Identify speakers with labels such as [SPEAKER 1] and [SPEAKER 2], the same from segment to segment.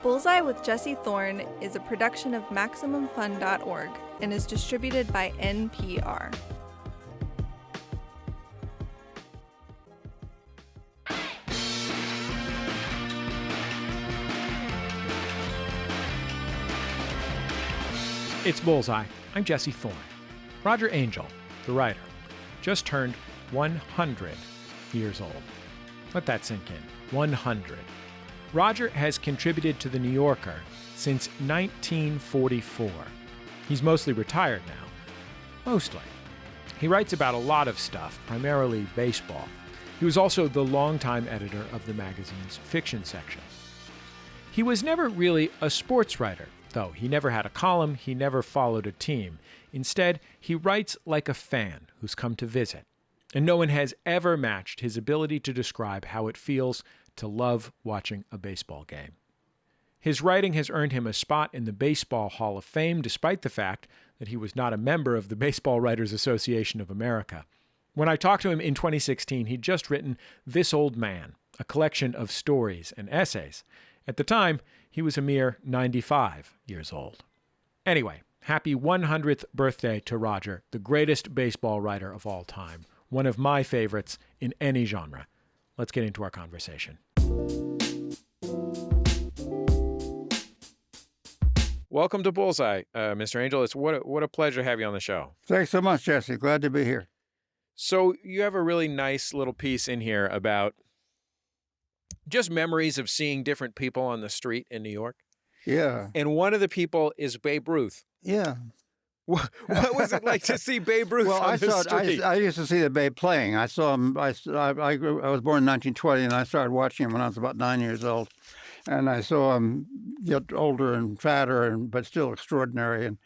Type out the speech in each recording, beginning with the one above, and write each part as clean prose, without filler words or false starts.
[SPEAKER 1] Bullseye with Jesse Thorn is a production of MaximumFun.org and is distributed by NPR.
[SPEAKER 2] It's Bullseye. I'm Jesse Thorn. Roger Angell, the writer, just turned 100 years old. Let that sink in. 100. Roger has contributed to The New Yorker since 1944. He's mostly retired now. Mostly. He writes about a lot of stuff, primarily baseball. He was also the longtime editor of the magazine's fiction section. He was never really a sports writer, though. He never had a column, he never followed a team. Instead, he writes like a fan who's come to visit. And no one has ever matched his ability to describe how it feels to love watching a baseball game. His writing has earned him a spot in the Baseball Hall of Fame, despite the fact that he was not a member of the Baseball Writers Association of America. When I talked to him in 2016, he'd just written This Old Man, a collection of stories and essays. At the time, he was a mere 95 years old. Anyway, happy 100th birthday to Roger, the greatest baseball writer of all time. One of my favorites in any genre. Let's get into our conversation. Welcome to Bullseye, Mr. Angell. It's what a pleasure to have you on the show.
[SPEAKER 3] Thanks so much, Jesse. Glad to be here.
[SPEAKER 2] So you have a really nice little piece in here about just memories of seeing different people on the street in New York.
[SPEAKER 3] Yeah.
[SPEAKER 2] And one of the people is Babe Ruth.
[SPEAKER 3] Yeah.
[SPEAKER 2] What was it like to see Babe Ruth on the street?
[SPEAKER 3] I used to see the Babe playing. I saw him. I was born in 1920, and I started watching him when I was about 9 years old. And I saw him get older and fatter, but still extraordinary. And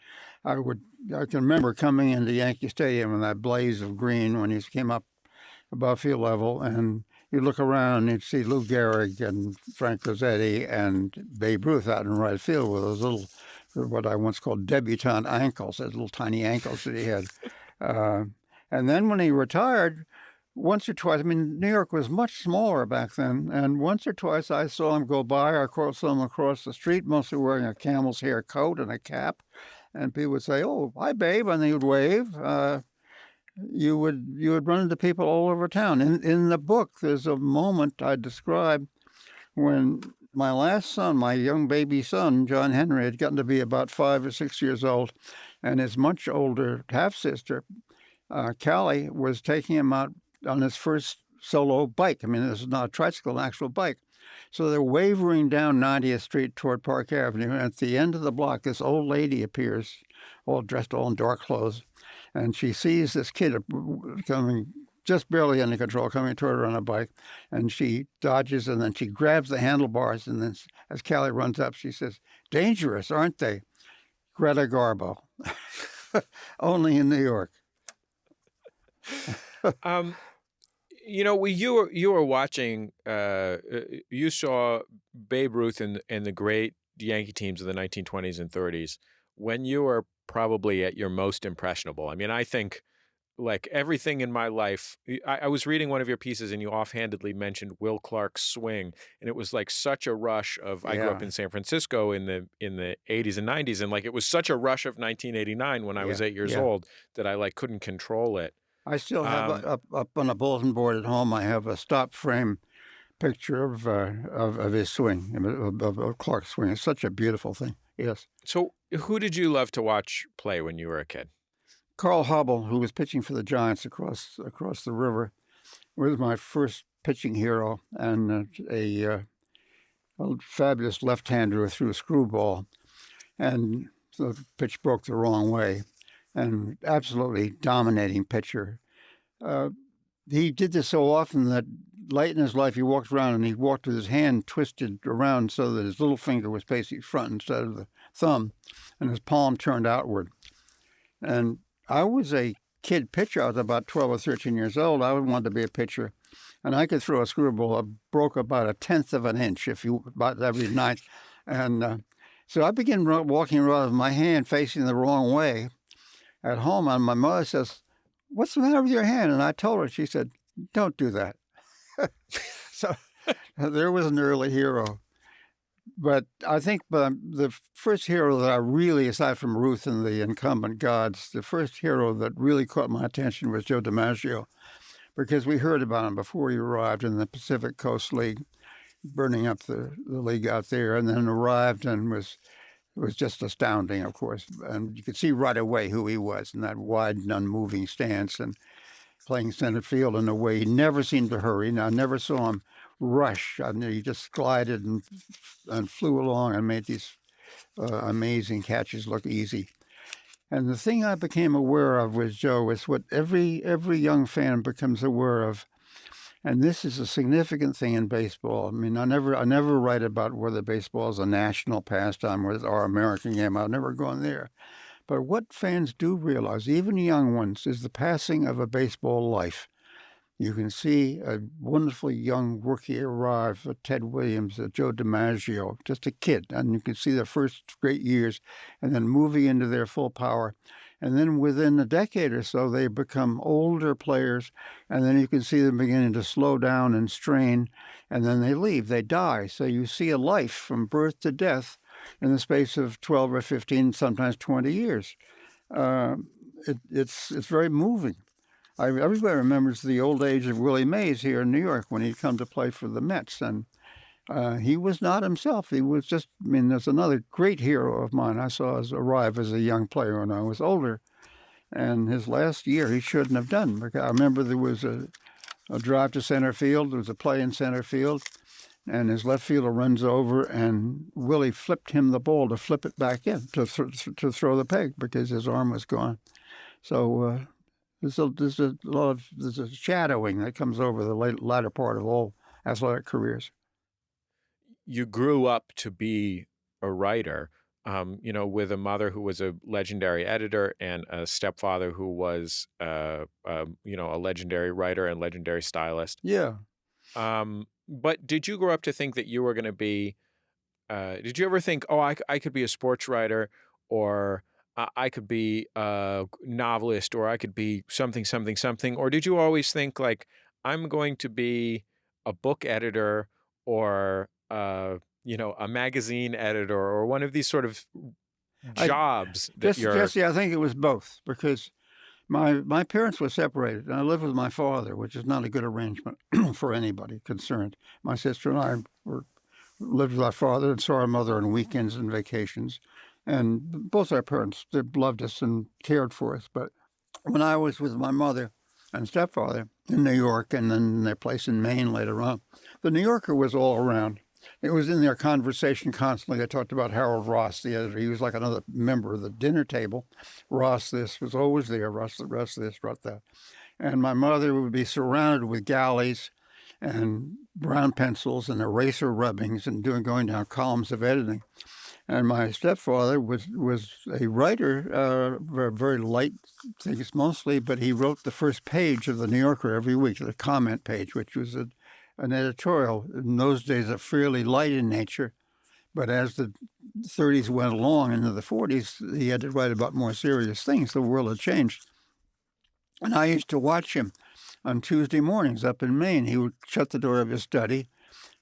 [SPEAKER 3] I can remember coming into Yankee Stadium in that blaze of green when he came up above field level, and you look around and you'd see Lou Gehrig and Frank Rossetti and Babe Ruth out in right field with those little, what I once called debutante ankles, those little tiny ankles that he had. And then when he retired, once or twice, I mean, New York was much smaller back then, and once or twice I saw him go by. I saw him across the street, mostly wearing a camel's hair coat and a cap, and people would say, "Oh, hi, Babe," and he would wave. You would run into people all over town. In the book, there's a moment I describe when my last son, my young baby son, John Henry, had gotten to be about 5 or 6 years old, and his much older half-sister, Callie, was taking him out on his first solo bike. I mean, this is not a tricycle, an actual bike. So they're wavering down 90th Street toward Park Avenue, and at the end of the block, this old lady appears, all dressed all in dark clothes, and she sees this kid coming just barely under control, coming toward her on a bike, and she dodges, and then she grabs the handlebars, and then as Callie runs up, she says, "Dangerous, aren't they?" Greta Garbo. Only in New York.
[SPEAKER 2] You were watching, you saw Babe Ruth and the great Yankee teams of the 1920s and 30s when you were probably at your most impressionable. I mean, I think, like everything in my life, I was reading one of your pieces and you offhandedly mentioned Will Clark's swing, and it was like such a rush of, I grew up in San Francisco in the 80s and 90s, and like it was such a rush of 1989 when I was 8 years old that I like couldn't control it.
[SPEAKER 3] I still have up on a bulletin board at home. I have a stop frame picture of his swing, of Clark's swing. It's such a beautiful thing. Yes.
[SPEAKER 2] So, who did you love to watch play when you were a kid?
[SPEAKER 3] Carl Hubble, who was pitching for the Giants across the river, was my first pitching hero, and a fabulous left-hander who threw a screwball, and the pitch broke the wrong way. And absolutely dominating pitcher. He did this so often that late in his life he walked around and he walked with his hand twisted around so that his little finger was facing front instead of the thumb, and his palm turned outward. And I was a kid pitcher. I was about 12 or 13 years old. I wanted to be a pitcher, and I could throw a screwball that broke about 1/10 of an inch about every night. And so I began walking around with my hand facing the wrong way at home, and my mother says, "What's the matter with your hand?" And I told her. She said, "Don't do that." So there was an early hero. But I think the first hero that I really, aside from Ruth and the incumbent gods, the first hero that really caught my attention was Joe Dimaggio, because we heard about him before he arrived in the Pacific Coast League, burning up the league out there, and then arrived and was just astounding, of course. And you could see right away who he was in that wide and unmoving stance and playing center field in a way he never seemed to hurry. Now, I never saw him rush. I mean, he just glided and flew along and made these amazing catches look easy. And the thing I became aware of with Joe is what every young fan becomes aware of, and this is a significant thing in baseball. I mean, I never write about whether baseball is a national pastime or our American game. I've never gone there. But what fans do realize, even young ones, is the passing of a baseball life. You can see a wonderfully young rookie arrive, Ted Williams, Joe Dimaggio, just a kid, and you can see their first great years, and then moving into their full power. And then within a decade or so, they become older players, and then you can see them beginning to slow down and strain, and then they leave, they die. So you see a life from birth to death in the space of 12 or 15, sometimes 20 years. It's very moving. Everybody remembers the old age of Willie Mays here in New York when he'd come to play for the Mets, and he was not himself. He was just, I mean, there's another great hero of mine I saw arrive as a young player when I was older, and his last year he shouldn't have done. Because I remember there was a drive to center field, there was a play in center field, and his left fielder runs over, and Willie flipped him the ball to flip it back in, to throw the peg, because his arm was gone. So there's a shadowing that comes over the latter part of all athletic careers.
[SPEAKER 2] You grew up to be a writer, with a mother who was a legendary editor and a stepfather who was, a legendary writer and legendary stylist.
[SPEAKER 3] Yeah.
[SPEAKER 2] But did you grow up to think that you were going to be, did you ever think, oh, I could be a sports writer, or I could be a novelist, or I could be something, something, something? Or did you always think, like, I'm going to be a book editor, or, a magazine editor, or one of these sort of jobs
[SPEAKER 3] Jesse, I think it was both, because my parents were separated, and I lived with my father, which is not a good arrangement for anybody concerned. My sister and I lived with our father and saw our mother on weekends and vacations. And both our parents, they loved us and cared for us. But when I was with my mother and stepfather in New York, and then their place in Maine later on, the New Yorker was all around. It was in their conversation constantly. They talked about Harold Ross, the editor. He was like another member of the dinner table. Ross this was always there. Ross this, Ross that. And my mother would be surrounded with galleys and brown pencils and eraser rubbings and going down columns of editing. And my stepfather was a writer, very light things mostly, but he wrote the first page of the New Yorker every week, the comment page, which was an editorial in those days, fairly light in nature. But as the 30s went along into the 40s, he had to write about more serious things. The world had changed. And I used to watch him on Tuesday mornings up in Maine. He would shut the door of his study,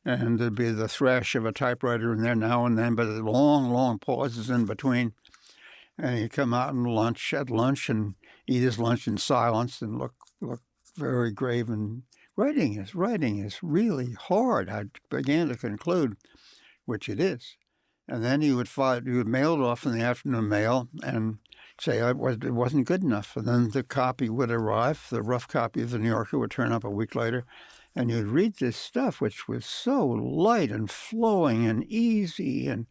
[SPEAKER 3] and there'd be the thrash of a typewriter in there now and then, but long, long pauses in between. And he'd come out and at lunch and eat his lunch in silence and look very grave. And writing is really hard, I began to conclude, which it is. And then he would mail it off in the afternoon mail and say it wasn't good enough. And then the copy would arrive, the rough copy of the New Yorker would turn up a week later. And you'd read this stuff, which was so light and flowing and easy and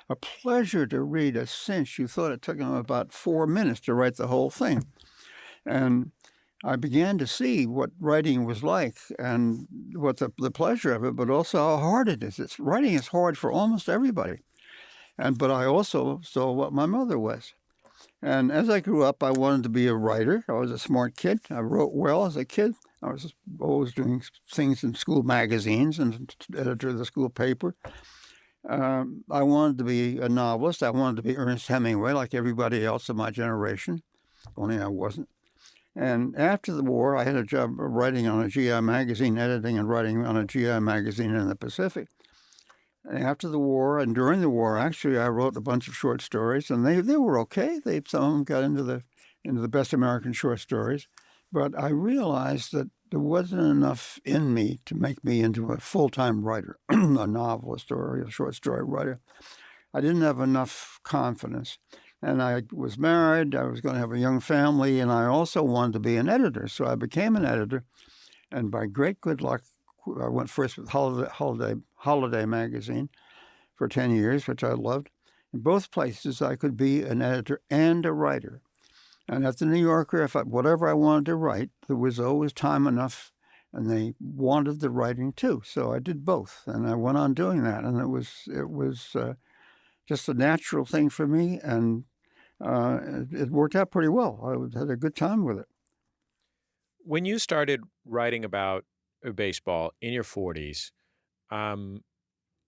[SPEAKER 3] a pleasure to read, a cinch. You thought it took him about 4 minutes to write the whole thing. And I began to see what writing was like and what the pleasure of it, but also how hard it is. Writing is hard for almost everybody. But I also saw what my mother was. And as I grew up, I wanted to be a writer. I was a smart kid. I wrote well as a kid. I was always doing things in school magazines and editor of the school paper. I wanted to be a novelist. I wanted to be Ernest Hemingway like everybody else of my generation, only I wasn't. And after the war, I had a job writing on a GI magazine, editing and writing on a GI magazine in the Pacific. after the war and during the war, actually, I wrote a bunch of short stories, and they were okay. Some of them got into the best American short stories, but I realized that there wasn't enough in me to make me into a full-time writer, a novelist or a short story writer. I didn't have enough confidence. And I was married, I was going to have a young family, and I also wanted to be an editor. So I became an editor, and by great good luck, I went first with Holiday magazine for 10 years, which I loved. In both places, I could be an editor and a writer. And at the New Yorker, whatever I wanted to write, there was always time enough, and they wanted the writing too. So I did both, and I went on doing that, and it was just a natural thing for me, and it worked out pretty well. I had a good time with it.
[SPEAKER 2] When you started writing about baseball in your 40s,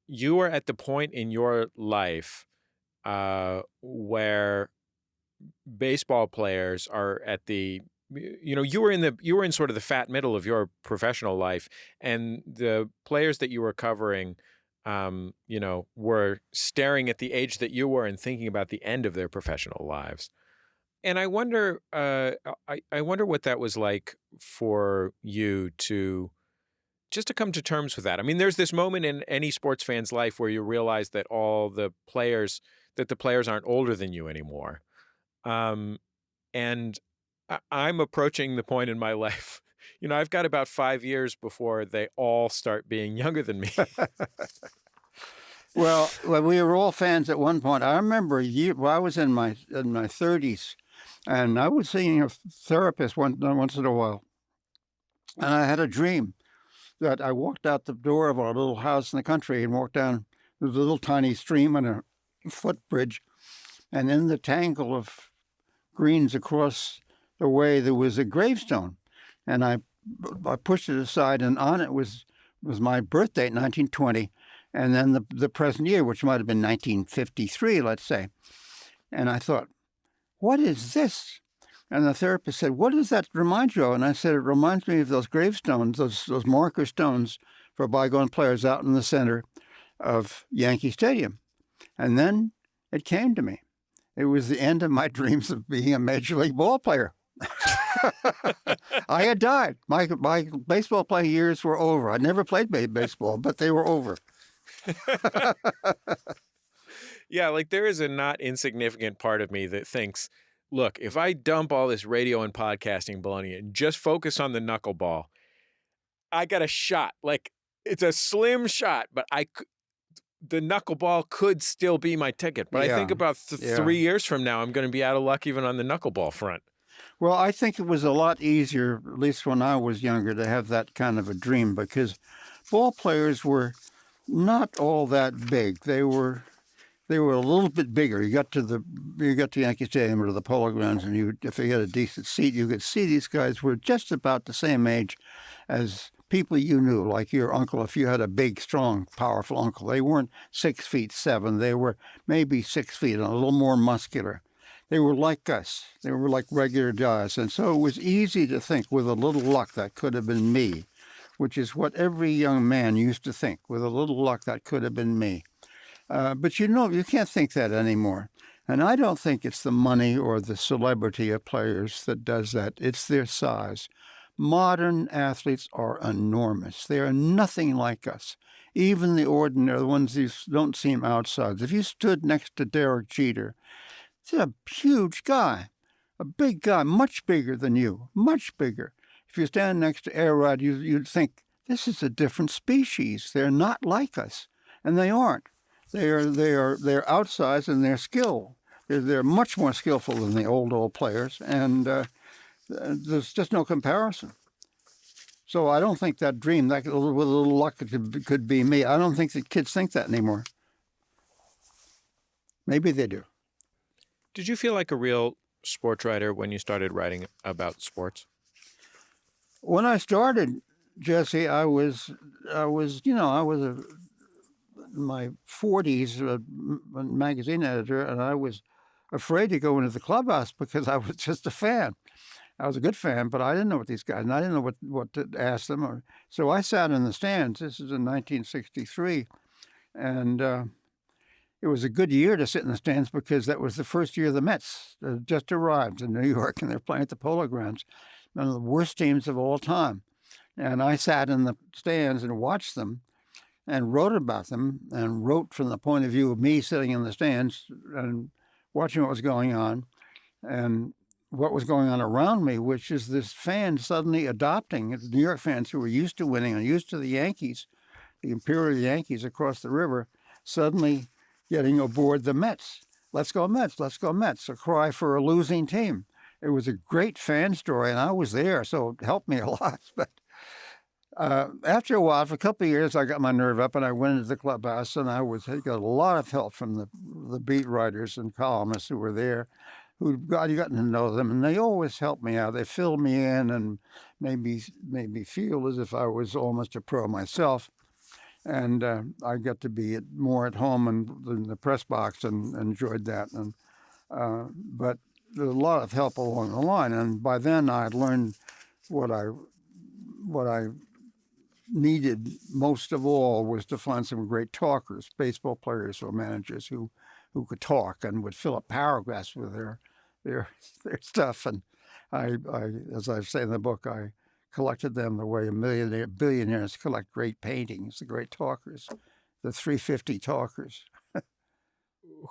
[SPEAKER 2] you were at the point in your life where baseball players are at the, you were in sort of the fat middle of your professional life, and the players that you were covering, were staring at the age that you were and thinking about the end of their professional lives. And I wonder, I wonder what that was like for you to come to terms with that. I mean, there's this moment in any sports fan's life where you realize that the players aren't older than you anymore. And I'm approaching the point in my life. I've got about 5 years before they all start being younger than me.
[SPEAKER 3] Well, we were all fans at one point. I remember I was in my 30s, and I was seeing a therapist once in a while, and I had a dream that I walked out the door of our little house in the country and walked down. There was a little tiny stream and a footbridge, and in the tangle of greens across the way there was a gravestone, and I pushed it aside, and on it was my birth date, 1920, and then the present year, which might have been 1953, let's say. And I thought, what is this? And the therapist said, what does that remind you of? And I said, it reminds me of those gravestones, those marker stones for bygone players out in the center of Yankee Stadium. And then it came to me. It was the end of my dreams of being a Major League ball player. I had died. My baseball playing years were over. I never played baseball, but they were over.
[SPEAKER 2] Yeah, like there is a not insignificant part of me that thinks, look, if I dump all this radio and podcasting baloney and just focus on the knuckleball, I got a shot. Like, it's a slim shot, but the knuckleball could still be my ticket. But I think about 3 years from now, I'm going to be out of luck even on the knuckleball front.
[SPEAKER 3] Well, I think it was a lot easier, at least when I was younger, to have that kind of a dream, because ball players were not all that big. They were a little bit bigger. You got to Yankee Stadium or to the Polo Grounds, and if you had a decent seat, you could see these guys were just about the same age as people you knew, like your uncle. If you had a big, strong, powerful uncle, they weren't 6'7". They were maybe 6 feet and a little more muscular. They were like us. They were like regular guys. And so it was easy to think, with a little luck, that could have been me, which is what every young man used to think. With a little luck, that could have been me. But you can't think that anymore. And I don't think it's the money or the celebrity of players that does that. It's their size. Modern athletes are enormous. They are nothing like us. Even the ordinary, the ones who don't seem outsides. If you stood next to Derek Jeter, he's a huge guy, a big guy, much bigger than you, much bigger. If you stand next to A-Rod, you'd think, this is a different species. They're not like us. And they aren't. They're outsized in their skill. They're much more skillful than the old players, and there's just no comparison. So I don't think that dream, with a little luck, it could be me. I don't think the kids think that anymore. Maybe they do.
[SPEAKER 2] Did you feel like a real sports writer when you started writing about sports?
[SPEAKER 3] When I started, Jesse, I was in my 40s, a magazine editor, and I was afraid to go into the clubhouse because I was just a fan. I was a good fan, but I didn't know what these guys, and I didn't know what to ask them. So I sat in the stands. This is in 1963, And it was a good year to sit in the stands because that was the first year the Mets just arrived in New York, and they're playing at the Polo Grounds, one of the worst teams of all time. And I sat in the stands and watched them and wrote about them, and wrote from the point of view of me sitting in the stands and watching what was going on and what was going on around me, which is this fan suddenly adopting, the New York fans who were used to winning and used to the Yankees, the Imperial Yankees across the river, suddenly getting aboard the Mets. Let's go Mets, let's go Mets, a cry for a losing team. It was a great fan story, and I was there, so it helped me a lot. But after a while, for a couple of years, I got my nerve up, and I went into the clubhouse, and I got a lot of help from the beat writers and columnists who were there, who got to know them, and they always helped me out. They filled me in and made me feel as if I was almost a pro myself. And I got to be more at home in the press box and enjoyed that. And but there was a lot of help along the line, and by then I had learned what I needed most of all was to find some great talkers, baseball players or managers who could talk and would fill up paragraphs with their stuff. And I, as I say in the book, I collected them the way billionaires collect great paintings, the great talkers, the 350 talkers.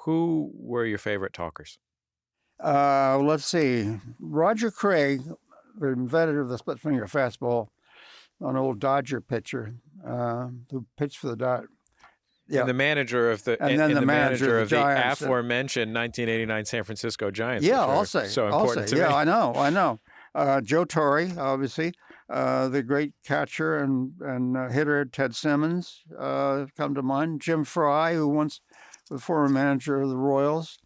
[SPEAKER 2] Who were your favorite talkers?
[SPEAKER 3] Let's see. Roger Craig, the inventor of the split finger fastball, an old Dodger pitcher who pitched for the Dodgers. Yeah.
[SPEAKER 2] And the manager of the
[SPEAKER 3] manager of the Giants,
[SPEAKER 2] aforementioned 1989 San Francisco Giants.
[SPEAKER 3] Yeah, I'll say.
[SPEAKER 2] So important to me.
[SPEAKER 3] Yeah, I know. Joe Torre, obviously, the great catcher and hitter Ted Simmons come to mind. Jim Fry, who once was the former manager of the Royals.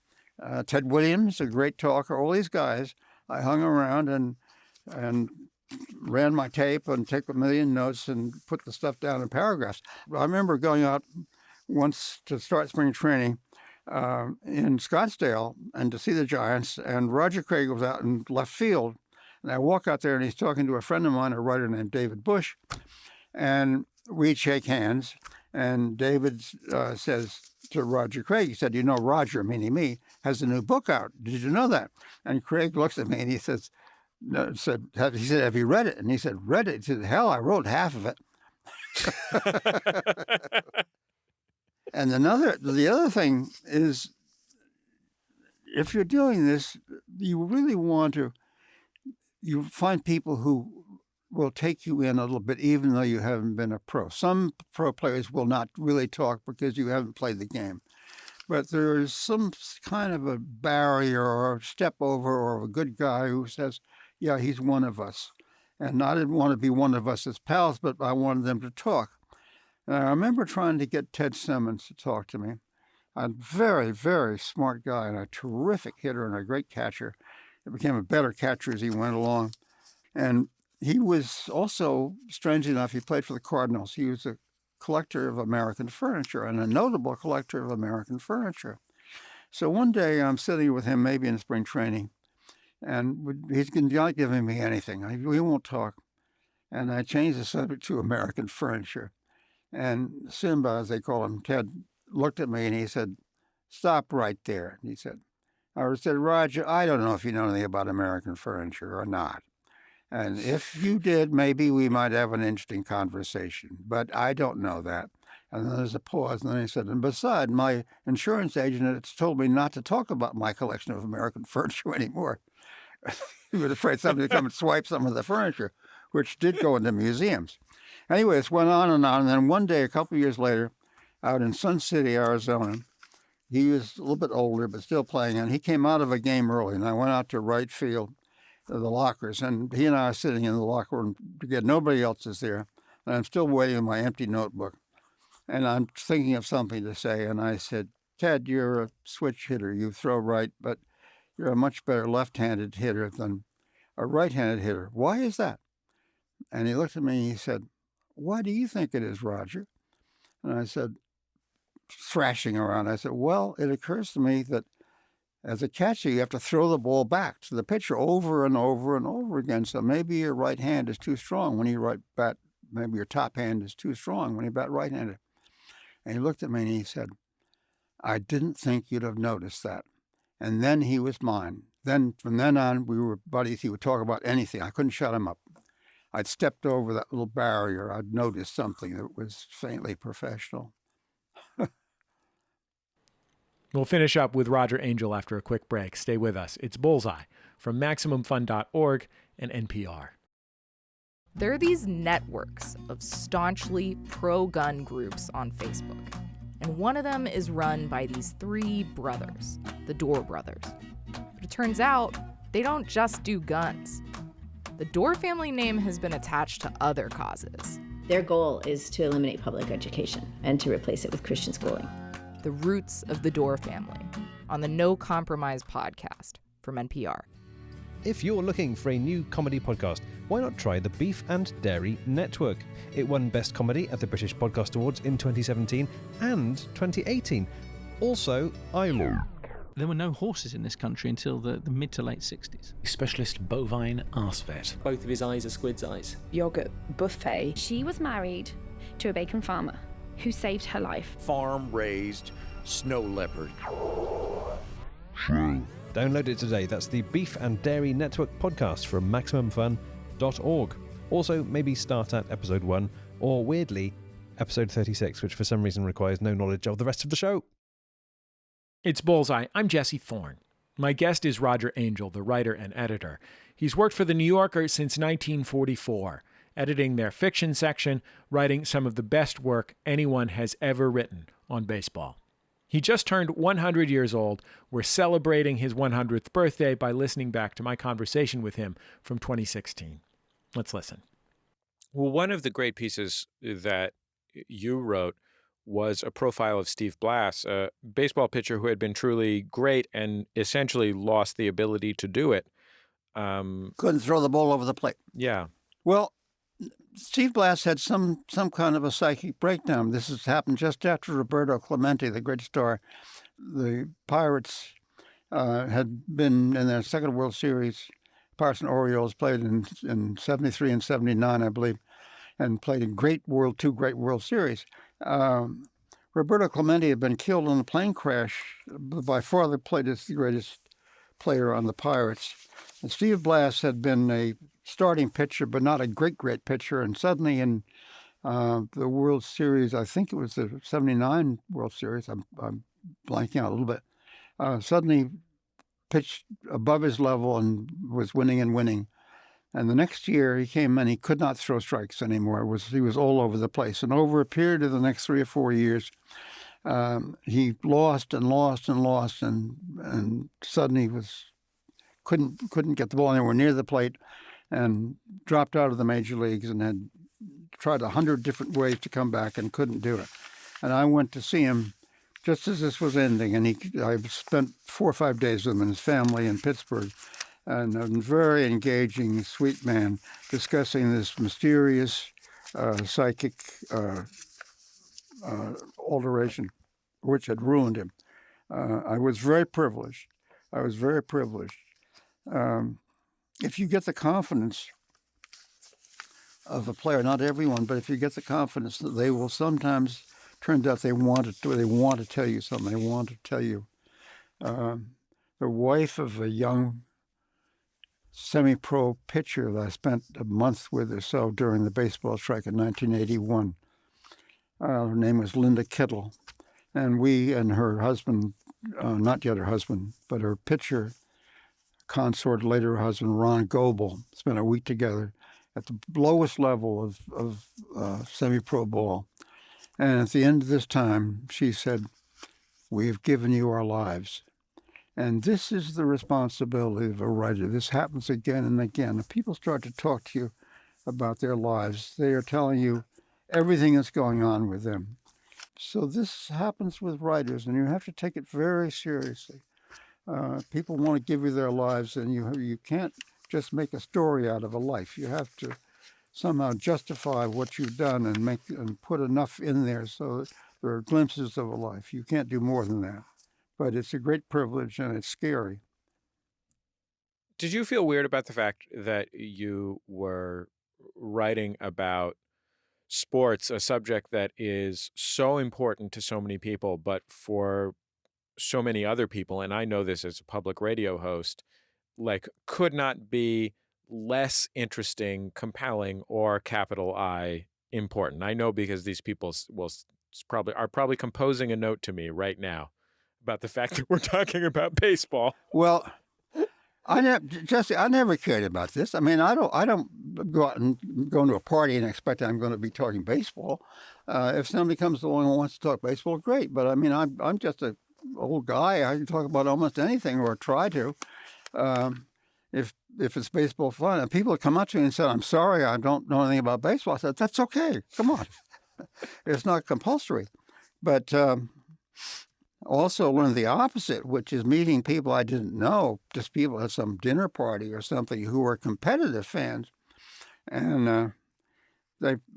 [SPEAKER 3] Ted Williams, a great talker. All these guys, I hung around and ran my tape and took a million notes and put the stuff down in paragraphs. I remember going out once to start spring training in Scottsdale and to see the Giants, and Roger Craig was out in left field. And I walk out there, and he's talking to a friend of mine, a writer named David Bush, and we'd shake hands. And David says to Roger Craig, he said, Roger, meaning me, has a new book out. Did you know that? And Craig looks at me and he says, no, he said, have you read it? And he said, read it? He said, hell, I wrote half of it. And the other thing is, if you're doing this, you really want to, you find people who will take you in a little bit, even though you haven't been a pro. Some pro players will not really talk because you haven't played the game. But there is some kind of a barrier or a step over or a good guy who says, yeah, he's one of us. And I didn't want to be one of us as pals, but I wanted them to talk. And I remember trying to get Ted Simmons to talk to me. A very, very smart guy and a terrific hitter and a great catcher. He became a better catcher as he went along. And he was also, strange enough, he played for the Cardinals. He was a collector of American furniture and a notable collector of American furniture. So one day I'm sitting with him, maybe in spring training, and he's not giving me anything. We won't talk. And I changed the subject to American furniture. And Simba, as they call him, Ted, looked at me and he said, stop right there. He said, I said, Roger, I don't know if you know anything about American furniture or not. And if you did, maybe we might have an interesting conversation. But I don't know that. And then there's a pause. And then he said, and besides, my insurance agent has told me not to talk about my collection of American furniture anymore. He was afraid somebody would come and swipe some of the furniture, which did go into museums. Anyway, this went on. And then one day, a couple of years later, out in Sun City, Arizona, he was a little bit older, but still playing. And he came out of a game early. And I went out to right field, the lockers. And he and I are sitting in the locker room together. Nobody else is there. And I'm still waiting in my empty notebook. And I'm thinking of something to say. And I said, Ted, you're a switch hitter. You throw right, but you're a much better left-handed hitter than a right-handed hitter. Why is that? And he looked at me and he said, why do you think it is, Roger? And I said, thrashing around, I said, well, it occurs to me that as a catcher, you have to throw the ball back to the pitcher over and over and over again. So maybe your right hand is too strong when you bat. Maybe your top hand is too strong when you bat right-handed. And he looked at me and he said, "I didn't think you'd have noticed that." And then he was mine. Then, from then on, we were buddies. He would talk about anything. I couldn't shut him up. I'd stepped over that little barrier. I'd noticed something that was faintly professional.
[SPEAKER 2] We'll finish up with Roger Angell after a quick break. Stay with us. It's Bullseye from MaximumFun.org and NPR.
[SPEAKER 4] There are these networks of staunchly pro-gun groups on Facebook. And one of them is run by these three brothers, the Dorr brothers. But it turns out they don't just do guns. The Dorr family name has been attached to other causes.
[SPEAKER 5] Their goal is to eliminate public education and to replace it with Christian schooling.
[SPEAKER 4] The Roots of the Dorr Family on the No Compromise podcast from NPR.
[SPEAKER 6] If you're looking for a new comedy podcast, why not try the Beef and Dairy Network? It won Best Comedy at the British Podcast Awards in 2017 and 2018. Also, ILO.
[SPEAKER 7] There were no horses in this country until the mid to late 60s.
[SPEAKER 8] Specialist bovine arse vet.
[SPEAKER 9] Both of his eyes are squid's eyes.
[SPEAKER 10] Yogurt buffet.
[SPEAKER 11] She was married to a bacon farmer who saved her life.
[SPEAKER 12] Farm-raised snow leopard.
[SPEAKER 6] Download it today. That's the Beef and Dairy Network podcast from MaximumFun.org. Also, maybe start at episode 1 or, weirdly, episode 36, which for some reason requires no knowledge of the rest of the show.
[SPEAKER 2] It's Bullseye. I'm Jesse Thorn. My guest is Roger Angell, the writer and editor. He's worked for The New Yorker since 1944, editing their fiction section, writing some of the best work anyone has ever written on baseball. He just turned 100 years old. We're celebrating his 100th birthday by listening back to my conversation with him from 2016. Let's listen. Well, one of the great pieces that you wrote was a profile of Steve Blass, a baseball pitcher who had been truly great and essentially lost the ability to do it.
[SPEAKER 3] Couldn't throw the ball over the plate.
[SPEAKER 2] Yeah.
[SPEAKER 3] Well, Steve Blass had some kind of a psychic breakdown. This has happened just after Roberto Clemente, the great star. The Pirates had been in their second World Series. Pirates and Orioles played in 73 and 79, I believe, and played in two great World Series. Roberto Clemente had been killed in a plane crash. By far the greatest player on the Pirates. And Steve Blass had been a starting pitcher, but not a great pitcher. And suddenly in the World Series, I think it was the 79 World Series, I'm blanking out a little bit, suddenly pitched above his level and was winning. And the next year he came and he could not throw strikes anymore. He was all over the place. And over a period of the next 3 or 4 years, he lost and suddenly couldn't get the ball anywhere near the plate and dropped out of the major leagues and had tried 100 different ways to come back and couldn't do it. And I went to see him just as this was ending, and I spent 4 or 5 days with him and his family in Pittsburgh, and a very engaging, sweet man discussing this mysterious psychic alteration which had ruined him. I was very privileged. If you get the confidence of a player, not everyone, but if you get the confidence that they will sometimes, turns out they want to tell you something. They want to tell you. The wife of a young semi-pro pitcher that I spent a month with or so during the baseball strike in 1981. Her name was Linda Kittle. And we and her husband, not yet her husband, but her pitcher consort, later her husband, Ron Goebel, spent a week together at the lowest level of semi-pro ball. And at the end of this time, she said, "We have given you our lives." And this is the responsibility of a writer. This happens again and again. If people start to talk to you about their lives, they are telling you everything that's going on with them. So this happens with writers, and you have to take it very seriously. People want to give you their lives, and you can't just make a story out of a life. You have to somehow justify what you've done and put enough in there so that there are glimpses of a life. You can't do more than that. But it's a great privilege, and it's scary.
[SPEAKER 2] Did you feel weird about the fact that you were writing about sports, a subject that is so important to so many people, but for so many other people, and I know this as a public radio host, like could not be less interesting, compelling, or capital I important. I know because these people are probably composing a note to me right now about the fact that we're talking about baseball.
[SPEAKER 3] Well, Jesse, I never cared about this. I mean, I don't go out and go into a party and expect I'm going to be talking baseball. If somebody comes along and wants to talk baseball, great. But I mean, I'm just an old guy. I can talk about almost anything or try to. If it's baseball fun, and people come up to me and said, "I'm sorry, I don't know anything about baseball," I said, "That's okay. Come on, it's not compulsory." But also learned the opposite, which is meeting people I didn't know, just people at some dinner party or something who were competitive fans, and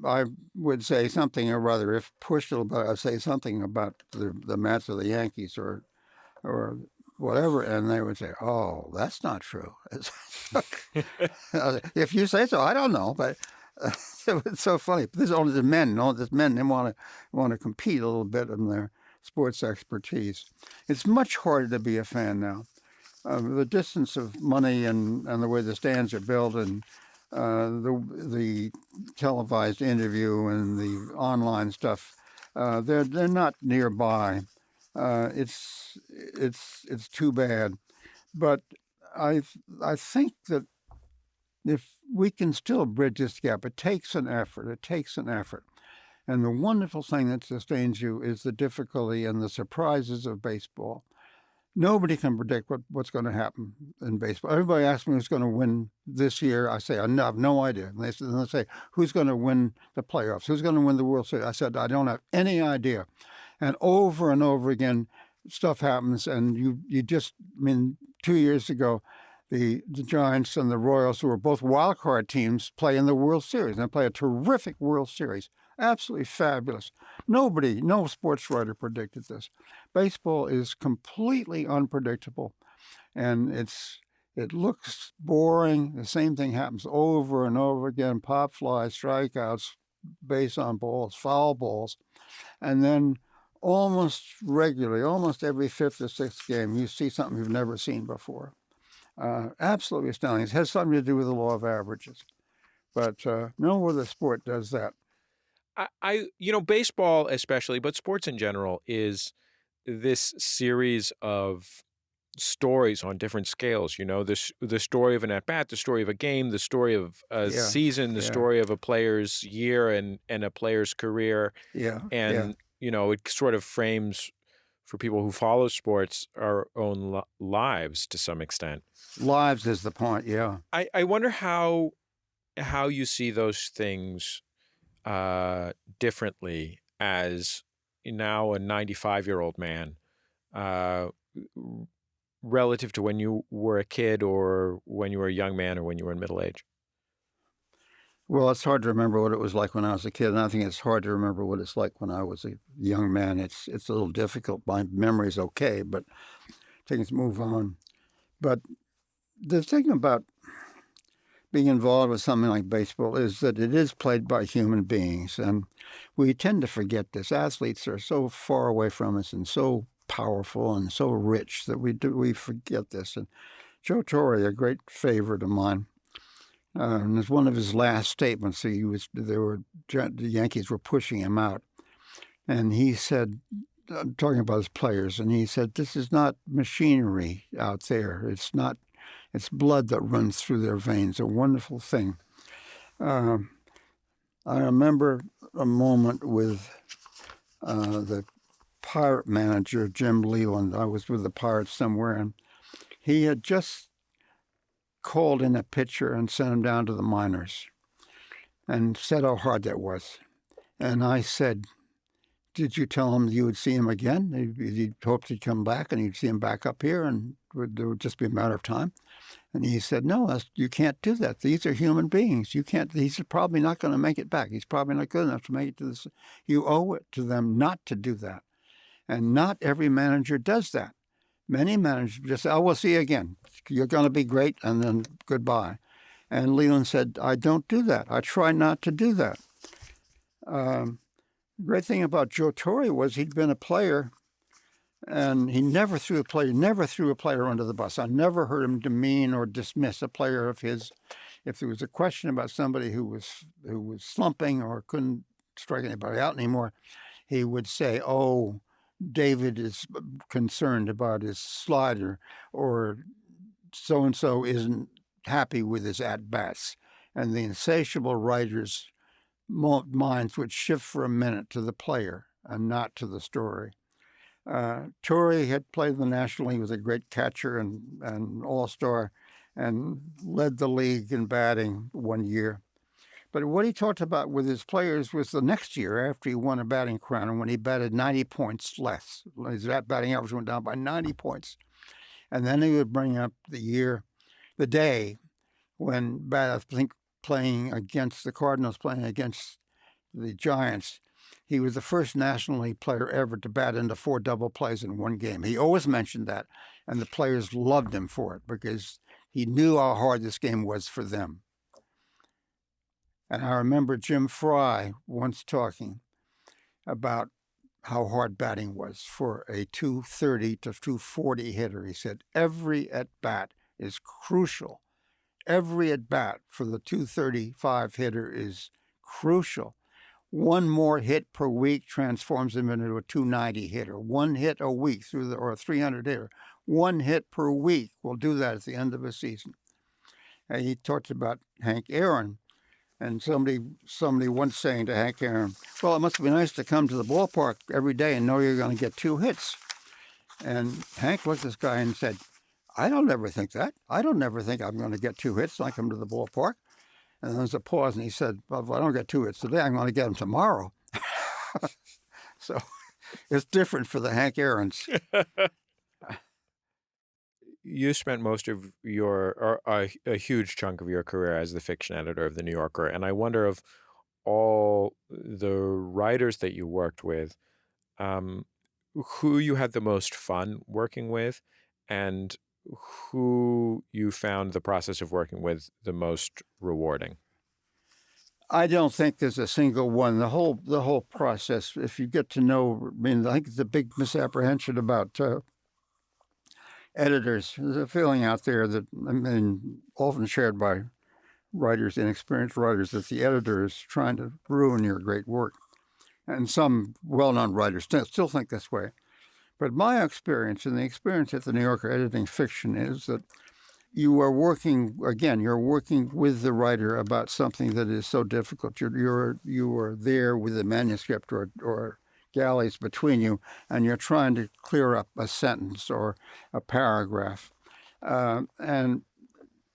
[SPEAKER 3] I would say something or other, if pushed a little bit, I'd say something about the Mets or the Yankees or whatever, and they would say, "Oh, that's not true." If you say so, I don't know, but it was so funny. This is only the men. All these men, they want to compete a little bit in their sports expertise. It's much harder to be a fan now. The distance of money and the way the stands are built and the televised interview and the online stuff, they're not nearby. It's too bad, but I think that if we can still bridge this gap, it takes an effort. It takes an effort, and the wonderful thing that sustains you is the difficulty and the surprises of baseball. Nobody can predict what's going to happen in baseball. Everybody asks me who's going to win this year. I say, I have no idea. And they say, who's going to win the playoffs? Who's going to win the World Series? I said, I don't have any idea. And over again, stuff happens. And you just, I mean, 2 years ago, the Giants and the Royals, who were both wild card teams, play in the World Series. And they play a terrific World Series. Absolutely fabulous. No sports writer predicted this. Baseball is completely unpredictable, and it looks boring. The same thing happens over and over again: pop flies, strikeouts, base on balls, foul balls, and then almost regularly, almost every fifth or sixth game, you see something you've never seen before. Absolutely astounding. It has something to do with the law of averages, but no other sport does that.
[SPEAKER 2] Baseball especially, but sports in general, is this series of stories on different scales. You know, the story of an at-bat, the story of a game, the story of a season, the story of a player's year and a player's career. And it sort of frames, for people who follow sports, our own lives to some extent.
[SPEAKER 3] Lives is the point, yeah.
[SPEAKER 2] I wonder how you see those things differently as now a 95-year-old man, relative to when you were a kid or when you were a young man or when you were in middle age.
[SPEAKER 3] Well, it's hard to remember what it was like when I was a kid, and I think it's hard to remember what it's like when I was a young man. It's a little difficult. My memory's okay, but things move on. But the thing about being involved with something like baseball is that it is played by human beings, and we tend to forget this. Athletes are so far away from us and so powerful and so rich that we forget this. And Joe Torre, a great favorite of mine, and it's one of his last statements. The Yankees were pushing him out, and he said, talking about his players, and he said, "This is not machinery out there. It's blood that runs through their veins, a wonderful thing." I remember a moment with the Pirate manager, Jim Leland. I was with the Pirates somewhere, and he had just called in a pitcher and sent him down to the minors and said how hard that was. And I said, "Did you tell him you would see him again? He hoped he'd come back and you'd see him back up here and it would just be a matter of time?" And he said, "No, you can't do that. These are human beings. You can't. He's probably not going to make it back. He's probably not good enough to make it to this. You owe it to them not to do that." And not every manager does that. Many managers just say, "Oh, we'll see you again. You're going to be great," and then goodbye. And Leland said, "I don't do that. I try not to do that." Great thing about Joe Torre was he'd been a player, and he never threw a player under the bus. I never heard him demean or dismiss a player of his. If there was a question about somebody who was slumping or couldn't strike anybody out anymore, he would say, "Oh, David is concerned about his slider," or "so and so isn't happy with his at bats," and the insatiable writers' minds would shift for a minute to the player and not to the story. Torre had played in the National League, was a great catcher and all-star, and led the league in batting one year. But what he talked about with his players was the next year after he won a batting crown, and when he batted 90 points less. His batting average went down by 90 points. And then he would bring up the day when, I think, playing against the Cardinals, playing against the Giants, he was the first National League player ever to bat into 4 double plays in one game. He always mentioned that, and the players loved him for it because he knew how hard this game was for them. And I remember Jim Fry once talking about how hard batting was for a 230 to 240 hitter. He said, every at-bat is crucial. Every at-bat for the 235 hitter is crucial. One more hit per week transforms him into a 290 hitter. One hit a week or a 300 hitter. One hit per week will do that at the end of a season. And he talked about Hank Aaron. And somebody once saying to Hank Aaron, "Well, it must be nice to come to the ballpark every day and know you're going to get 2 hits." And Hank looked at this guy and said, "I don't ever think that. I don't ever think I'm going to get 2 hits when I come to the ballpark." And there was a pause, and he said, "Well, if I don't get 2 hits today, I'm going to get them tomorrow." So it's different for the Hank Aarons.
[SPEAKER 2] You spent most of a huge chunk of your career as the fiction editor of The New Yorker, and I wonder of all the writers that you worked with, who you had the most fun working with, and who you found the process of working with the most rewarding.
[SPEAKER 3] I don't think there's a single one. The whole process, if you get to know, I think the big misapprehension about editors, there's a feeling out there that, often shared by writers, inexperienced writers, that the editor is trying to ruin your great work. And some well-known writers still think this way. But my experience, and the experience at the New Yorker editing fiction, is that you are working with the writer about something that is so difficult. You are there with the manuscript or galleys between you, and you're trying to clear up a sentence or a paragraph. And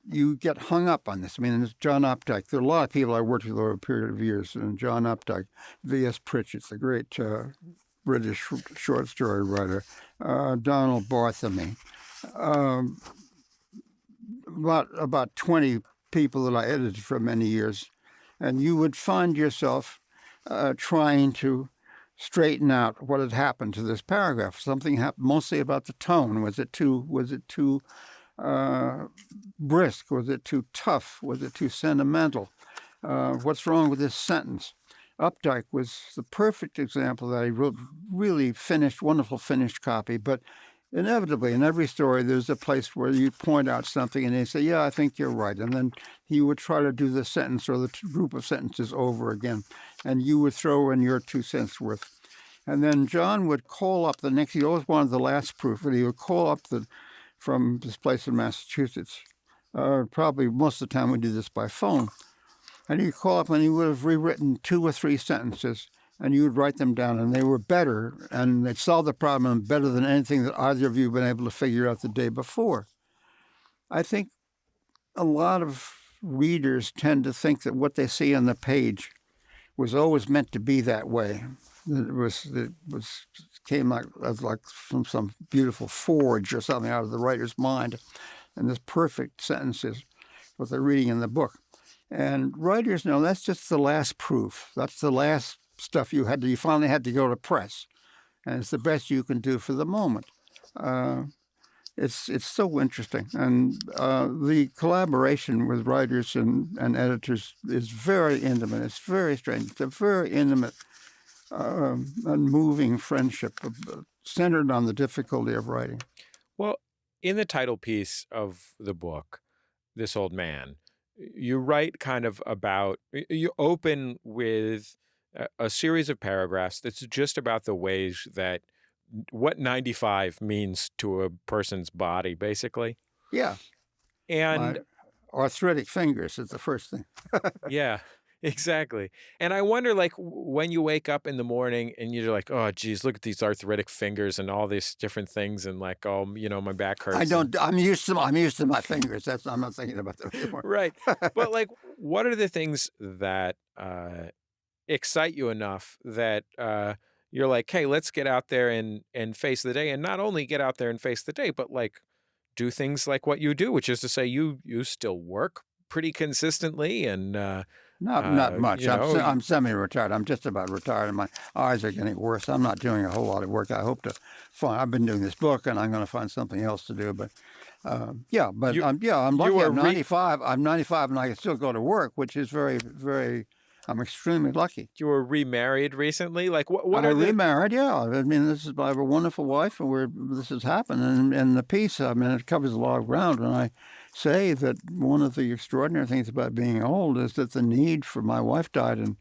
[SPEAKER 3] you get hung up on this. John Updike. There are a lot of people I worked with over a period of years, and John Updike, V.S. Pritchett's the great British short story writer, Donald Barthamy, about 20 people that I edited for many years, and you would find yourself trying to straighten out what had happened to this paragraph. Something happened, mostly about the tone. Was it too brisk? Was it too tough? Was it too sentimental? What's wrong with this sentence? Updike was the perfect example that he wrote really wonderful finished copy, but inevitably in every story there's a place where you point out something and they say, "Yeah, I think you're right." And then he would try to do the sentence or the group of sentences over again, and you would throw in your 2 cents worth. And then John would call up he always wanted the last proof, and he would call up from this place in Massachusetts. Probably most of the time we do this by phone. And he'd call up and he would have rewritten 2 or 3 sentences, and you would write them down, and they were better, and they'd solve the problem better than anything that either of you had been able to figure out the day before. I think a lot of readers tend to think that what they see on the page was always meant to be that way. It came like from some beautiful forge or something out of the writer's mind, and this perfect sentences, what they're reading in the book. And writers know that's just the last proof. That's the last stuff you finally had to go to press, and it's the best you can do for the moment. It's so interesting, and the collaboration with writers and editors is very intimate. It's very strange. It's a very intimate and moving friendship centered on the difficulty of writing.
[SPEAKER 2] Well, in the title piece of the book, This Old Man, you write kind of about, you open with a series of paragraphs that's just about the ways that what 95 means to a person's body, basically.
[SPEAKER 3] Yeah.
[SPEAKER 2] And
[SPEAKER 3] my arthritic fingers is the first thing.
[SPEAKER 2] yeah, exactly. And I wonder, like, when you wake up in the morning and you're like, oh, geez, look at these arthritic fingers and all these different things, and like, oh, my back hurts.
[SPEAKER 3] I'm used to my fingers. I'm not thinking about them anymore.
[SPEAKER 2] Right. But like, what are the things that excite you enough that you're like, hey, let's get out there and face the day, and not only get out there and face the day, but like do things like what you do, which is to say you still work pretty consistently and
[SPEAKER 3] not much. I'm semi-retired. I'm just about retired, and my eyes are getting worse. I'm not doing a whole lot of work. I hope to find. I've been doing this book, and I'm going to find something else to do. But I'm lucky. I'm 95. I'm 95, and I can still go to work, which is very, very. I'm extremely lucky.
[SPEAKER 2] You were remarried recently? Like, what are
[SPEAKER 3] remarried, yeah. I mean, I have a wonderful wife, and this has happened. And the piece, I mean, it covers a lot of ground. And I say that one of the extraordinary things about being old is that the need for, my wife died in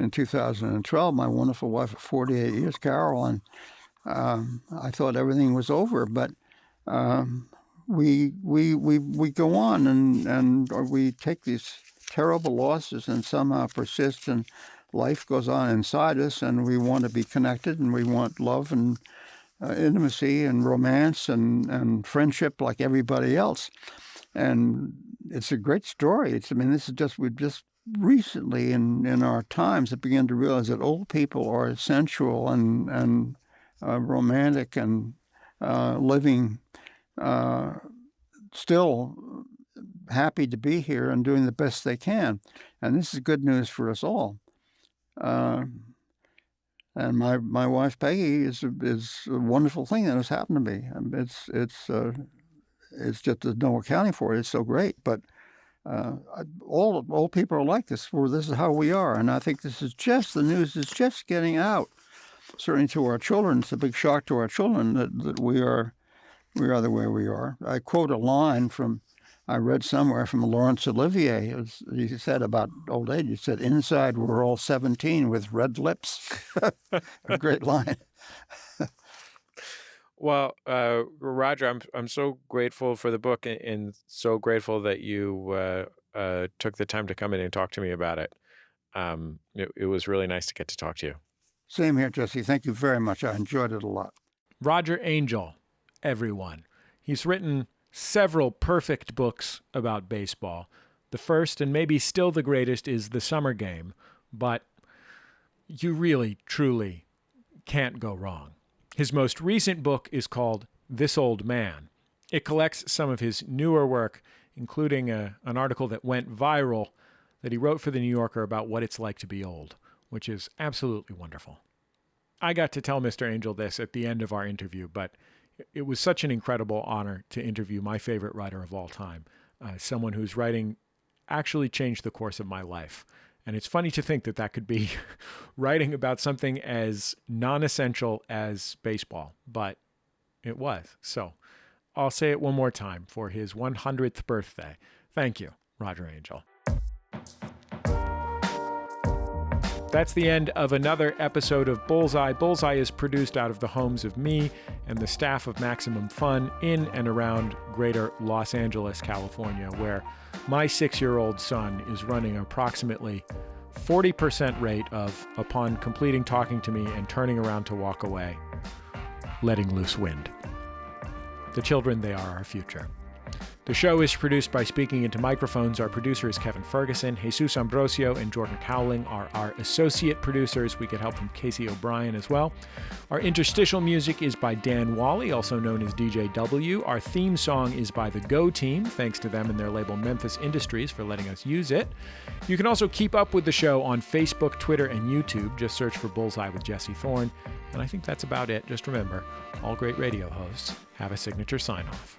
[SPEAKER 3] 2012, my wonderful wife of 48 years, Carol, and I thought everything was over. But we go on and we take these terrible losses and somehow persist, and life goes on inside us, and we want to be connected, and we want love and intimacy and romance and friendship like everybody else. And it's a great story. We've just recently in our times have begun to realize that old people are sensual and romantic and living still happy to be here and doing the best they can. And this is good news for us all. And my wife Peggy is a wonderful thing that has happened to me. It's just there's no accounting for it. It's so great. But all people are like this. This is how we are. And I think the news is just getting out. Certainly to our children, it's a big shock to our children that we are the way we are. I quote a line I read somewhere from Laurence Olivier. He said about old age, he said, "Inside we're all 17 with red lips." A great line.
[SPEAKER 2] Well, Roger, I'm so grateful for the book and so grateful that you took the time to come in and talk to me about it. It was really nice to get to talk to you.
[SPEAKER 3] Same here, Jesse. Thank you very much. I enjoyed it a lot.
[SPEAKER 2] Roger Angell, everyone. He's written several perfect books about baseball. The first, and maybe still the greatest, is The Summer Game, but you really, truly can't go wrong. His most recent book is called This Old Man. It collects some of his newer work, including an article that went viral that he wrote for The New Yorker about what it's like to be old, which is absolutely wonderful. I got to tell Mr. Angell this at the end of our interview, but it was such an incredible honor to interview my favorite writer of all time, someone whose writing actually changed the course of my life. And it's funny to think that could be writing about something as non-essential as baseball, but it was. So I'll say it one more time for his 100th birthday. Thank you, Roger Angell. That's the end of another episode of Bullseye. Bullseye is produced out of the homes of me and the staff of Maximum Fun in and around greater Los Angeles, California, where my 6-year-old son is running approximately 40% rate of, upon completing talking to me and turning around to walk away, letting loose wind. The children, they are our future. The show is produced by Speaking Into Microphones. Our producer is Kevin Ferguson. Jesus Ambrosio and Jordan Cowling are our associate producers. We get help from Casey O'Brien as well. Our interstitial music is by Dan Wally, also known as DJ W. Our theme song is by the Go Team. Thanks to them and their label Memphis Industries for letting us use it. You can also keep up with the show on Facebook, Twitter, and YouTube. Just search for Bullseye with Jesse Thorn. And I think that's about it. Just remember, all great radio hosts have a signature sign-off.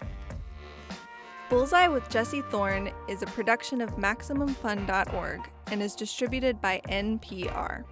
[SPEAKER 1] Bullseye with Jesse Thorn is a production of MaximumFun.org and is distributed by NPR.